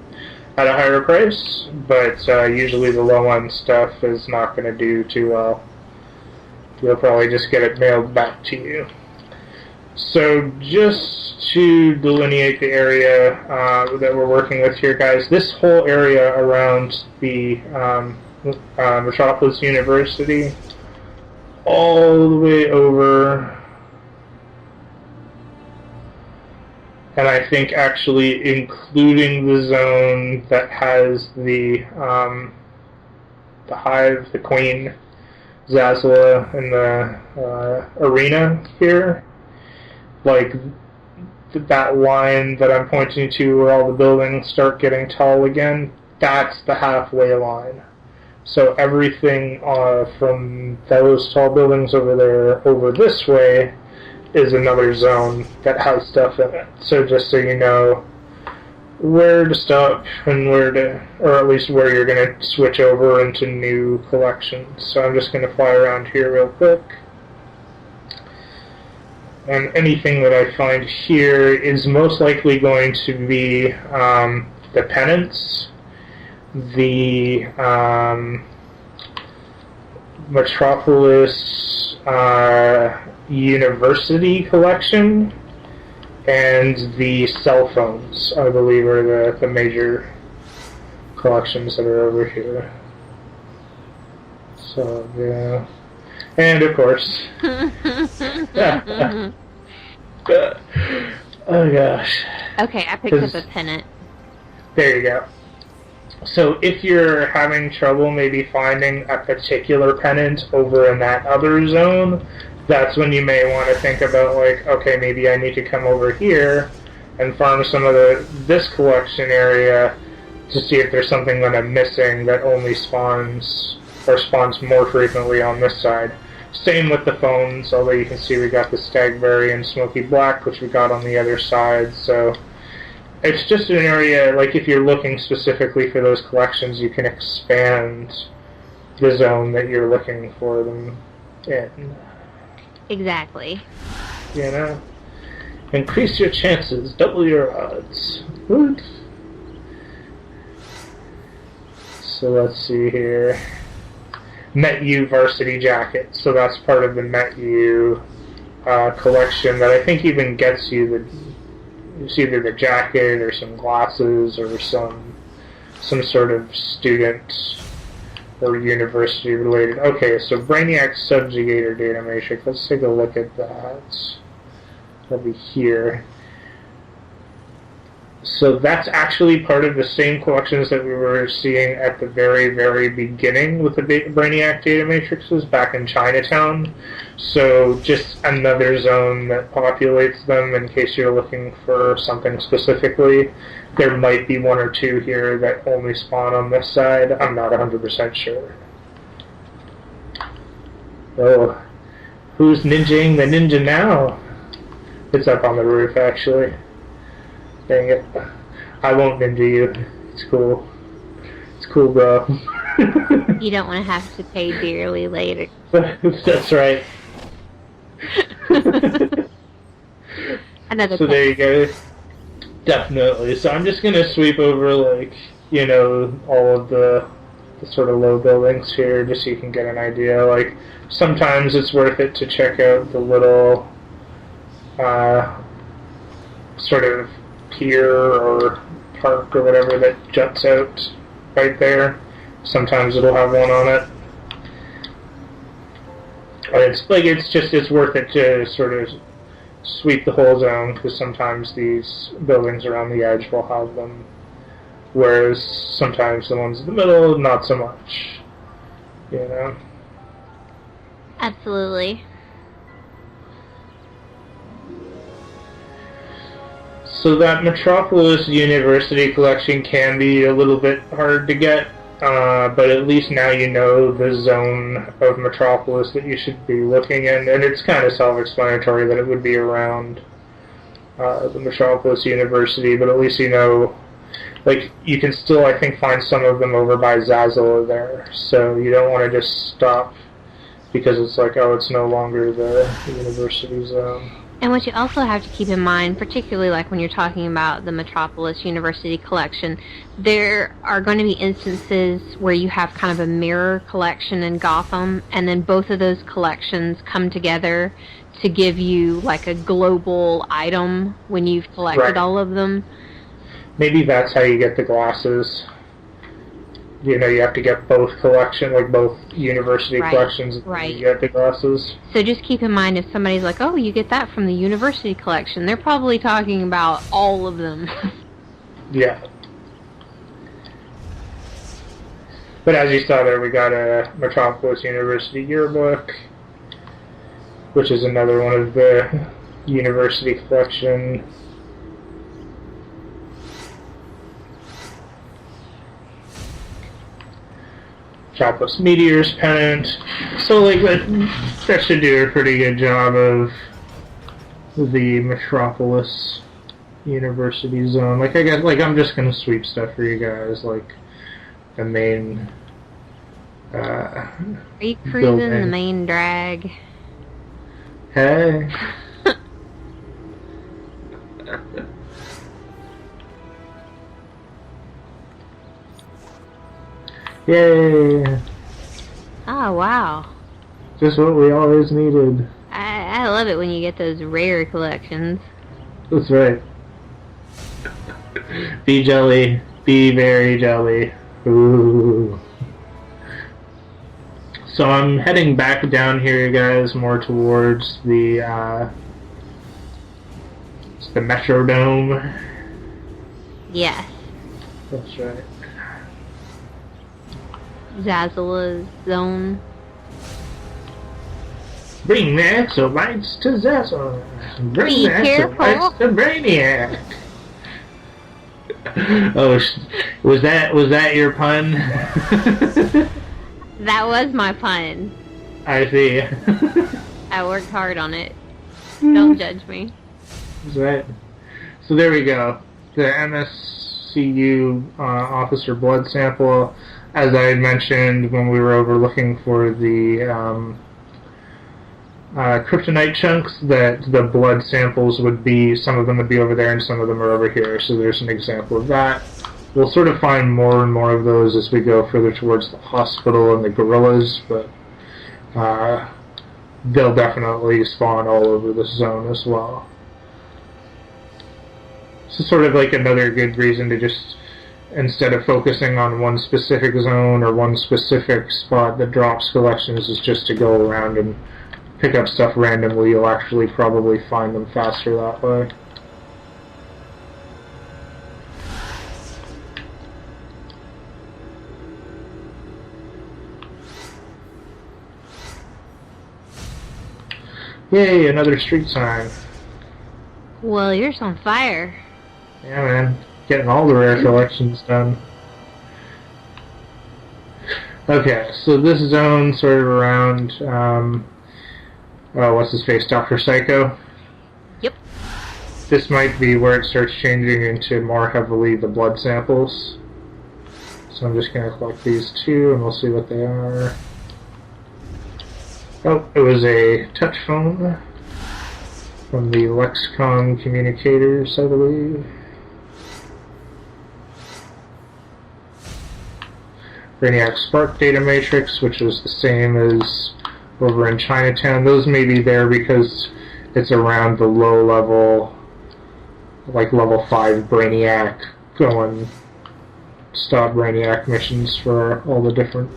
at a higher price. But usually the low-end stuff is not going to do too well. You'll probably just get it mailed back to you. So just to delineate the area that we're working with here, guys, this whole area around the Metropolis University, all the way over, and I think actually including the zone that has the hive, the queen, Zazzla, and the arena here, like that line that I'm pointing to where all the buildings start getting tall again, that's the halfway line. So everything from those tall buildings over there over this way is another zone that has stuff in it. So just so you know where to stop and where to, or at least where you're going to switch over into new collections. So I'm just going to fly around here real quick. And anything that I find here is most likely going to be the pennants, the Metropolis University collection, and the cell phones, I believe, are the major collections that are over here. So, yeah. And, of course... Oh, gosh.
Okay, I picked up a pennant.
There you go. So if you're having trouble maybe finding a particular pennant over in that other zone, that's when you may want to think about, like, okay, maybe I need to come over here and farm some of this collection area to see if there's something that I'm missing that only spawns more frequently on this side. Same with the phones, although you can see we got the Stagberry and Smoky Black, which we got on the other side, so it's just an area, like if you're looking specifically for those collections, you can expand the zone that you're looking for them in. Exactly. You know? Increase your chances, double your odds. What? So let's see here. MetU Varsity Jacket. So that's part of the MetU collection that I think even gets you it's either the jacket or some glasses or some sort of student or university related. Okay, so Brainiac Subjugator Data Matrix. Let's take a look at that. That'll be here. So that's actually part of the same collections that we were seeing at the very, very beginning with the Brainiac Data Matrices back in Chinatown. So just another zone that populates them in case you're looking for something specifically. There might be one or two here that only spawn on this side. I'm not 100% sure. Oh, who's ninjaing the ninja now? It's up on the roof, actually. Dang it. I won't ninja you. It's cool. It's cool, bro.
You don't want to have to pay dearly later.
That's right.
Another
so there you go. Definitely. So I'm just going to sweep over, like, you know, all of the sort of low buildings here just so you can get an idea. Like, sometimes it's worth it to check out the little sort of pier or park or whatever that juts out right there. Sometimes it'll have one on it. But it's worth it to sort of sweep the whole zone because sometimes these buildings around the edge will have them, whereas sometimes the ones in the middle, not so much. You know?
Absolutely.
So that Metropolis University collection can be a little bit hard to get, but at least now you know the zone of Metropolis that you should be looking in, and it's kind of self-explanatory that it would be around the Metropolis University, but at least you know, like, you can still, I think, find some of them over by Zazzla there, so you don't want to just stop because it's like, oh, it's no longer the university zone.
And what you also have to keep in mind, particularly like when you're talking about the Metropolis University collection, there are going to be instances where you have kind of a mirror collection in Gotham, and then both of those collections come together to give you like a global item when you've collected all of them.
Maybe that's how you get the glasses. You know, you have to get both collection, like both university collections, and you get the glasses.
So just keep in mind, if somebody's like, oh, you get that from the university collection, they're probably talking about all of them.
Yeah. But as you saw there, we got a Metropolis University yearbook, which is another one of the university collection. Metropolis Meteors pennant. So, like, that should do a pretty good job of the Metropolis University zone. Like, I guess, like, I'm just gonna sweep stuff for you guys, like, the main,
Are you cruising
building.
the main drag?
Hey. Yay!
Oh, wow.
Just what we always needed.
I love it when you get those rare collections.
That's right. Be jelly. Be very jelly. Ooh. So I'm heading back down here, guys, more towards the Metrodome.
Yes.
That's right.
Zazzle's zone.
Bring the exobites to Zazzle. Bring
Be
the
careful.
exobites to Brainiac. Oh, was that your pun?
That was my pun.
I see.
I worked hard on it. Don't judge me.
That's right. So there we go. The MSCU officer blood sample. As I had mentioned when we were over looking for the kryptonite chunks, that the blood samples would be, some of them would be over there and some of them are over here. So there's an example of that. We'll sort of find more and more of those as we go further towards the hospital and the gorillas, but they'll definitely spawn all over this zone as well. So sort of like another good reason to just, instead of focusing on one specific zone or one specific spot that drops collections, is just to go around and pick up stuff randomly. You'll actually probably find them faster that way. Yay, another street sign.
Well, you're on fire.
Yeah, man. Getting all the rare collections done. Okay, so this zone sort of around, what's his face, Dr. Psycho?
Yep.
This might be where it starts changing into more heavily the blood samples. So I'm just going to collect these two and we'll see what they are. Oh, it was a touch phone from the Lexicon Communicators, I believe. Brainiac Spark Data Matrix, which is the same as over in Chinatown. Those may be there because it's around the low level, like level 5 Brainiac, going stop Brainiac missions for all the different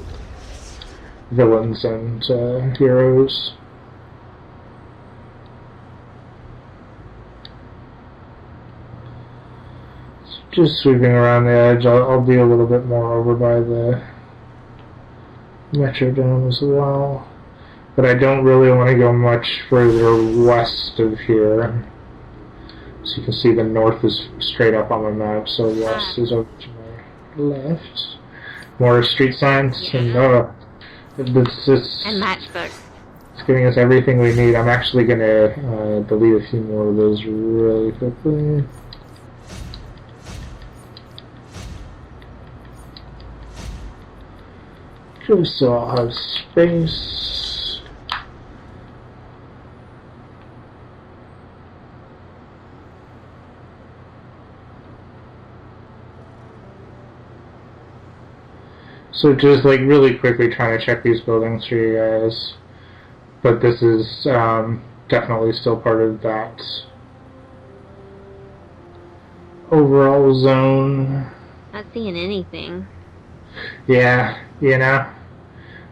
villains and heroes. Just sweeping around the edge. I'll be a little bit more over by the Metrodome as well. But I don't really want to go much further west of here. So you can see the north is straight up on my map, so west is over to my left. More street signs, and
And matchbooks.
It's giving us everything we need. I'm actually going to delete a few more of those really quickly. Just so I'll have space. So just like really quickly trying to check these buildings for you guys. But this is definitely still part of that overall zone.
Not seeing anything.
Yeah, you know.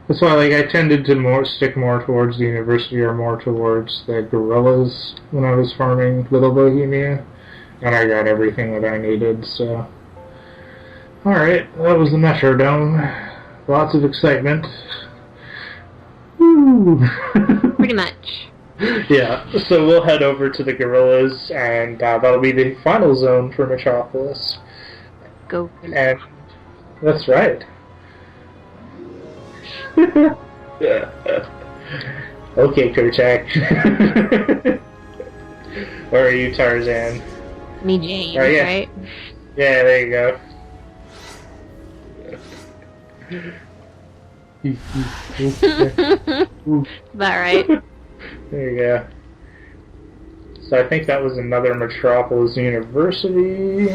That's why like I tended to stick more towards the university or more towards the gorillas when I was farming Little Bohemia. And I got everything that I needed, so. Alright, that was the Metrodome. Lots of excitement. Woo!
Pretty much.
Yeah, so we'll head over to the gorillas, and that'll be the final zone for Metropolis.
Go.
And that's right. Okay, Kerchak. Or are you Tarzan?
Me, James,
oh, yeah.
Right?
Yeah, there you go.
About right.
There you go. So I think that was another Metropolis University.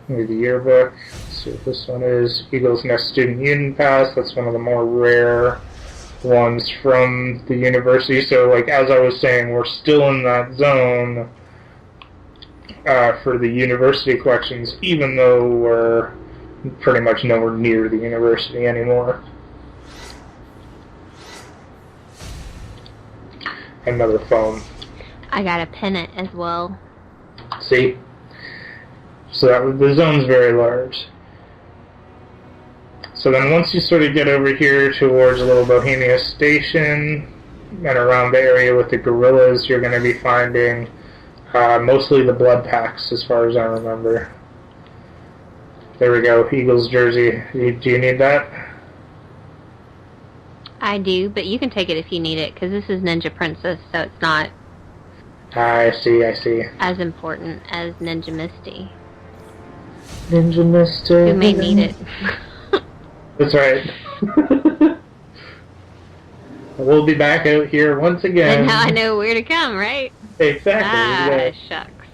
Maybe the yearbook. Let's see what this one is. Eagle's Nest Student Union Pass. That's one of the more rare ones from the university. So, like, as I was saying, we're still in that zone for the university collections, even though we're pretty much nowhere near the university anymore. Another phone.
I got a pennant as well.
See? So the zone's very large. So then once you sort of get over here towards Little Bohemia Station and around the area with the gorillas, you're going to be finding mostly the blood packs as far as I remember. There we go, Eagles jersey. Do you need that?
I do, but you can take it if you need it, because this is Ninja Princess, so it's not
I see.
as important as Ninja Misty.
Ninja Misty.
Who may need it.
That's right. We'll be back out here once again.
And now I know where to come, right?
Exactly. Yeah.
Shucks.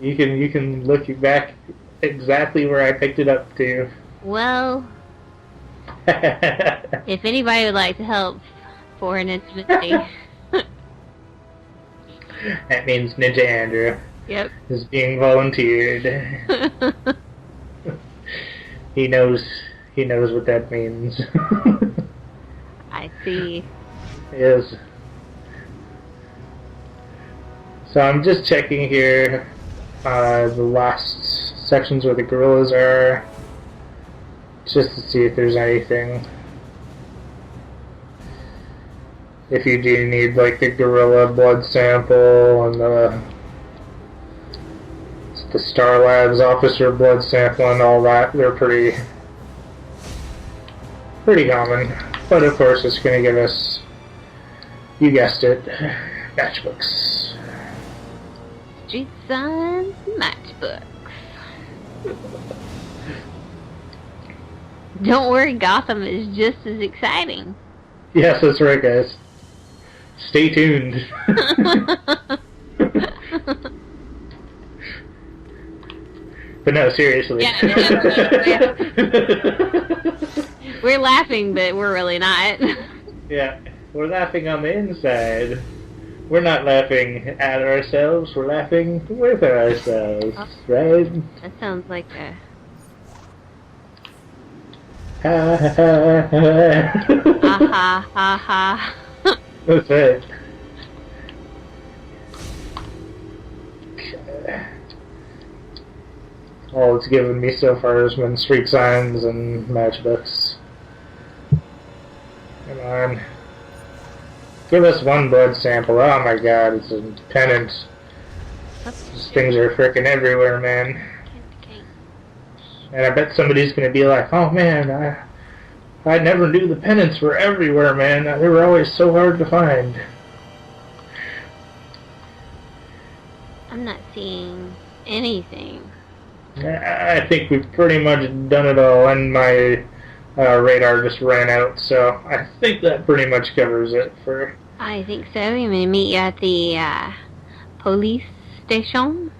You can look back exactly where I picked it up to.
Well, if anybody would like to help for an intimacy.
That means Ninja Andrew.
Yep.
Is being volunteered. He knows what that means.
I see.
Yes. So I'm just checking here the last sections where the gorillas are, just to see if there's anything. If you do need like the gorilla blood sample and the Star Labs officer blood sample and all that, they're pretty common. But of course it's going to give us, you guessed it, matchbooks.
Street signs, matchbooks. Don't worry, Gotham is just as exciting.
Yes, that's right, guys. Stay tuned. But no, seriously.
Yeah. We're laughing, but we're really not.
Yeah, we're laughing on the inside. We're not laughing at ourselves, we're laughing with ourselves, right?
That sounds like a...
Ha ha ha ha.
Ha ha ha.
That's right. All it's given me so far has been street signs and matchbooks. Come on. Give us one blood sample. Oh my god, it's a pennant. These things are frickin' everywhere, man. And I bet somebody's gonna be like, oh man, I never knew the pennants were everywhere, man. They were always so hard to find.
I'm not seeing anything.
I think we've pretty much done it all, and my radar just ran out, so I think that pretty much covers it for...
I think so. I'm going to meet you at the police station.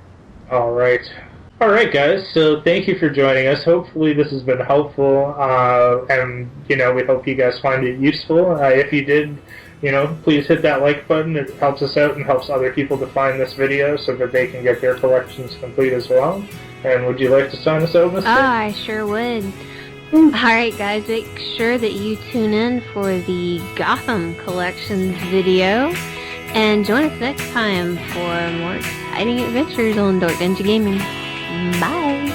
Alright. Alright guys, so thank you for joining us. Hopefully this has been helpful, and, we hope you guys find it useful. If you did, please hit that like button. It helps us out and helps other people to find this video so that they can get their collections complete as well. And would you like to sign us out, Misty?
I sure would. Alright guys, make sure that you tune in for the Gotham Collections video, and join us next time for more exciting adventures on DorkNinjaGaming. Bye!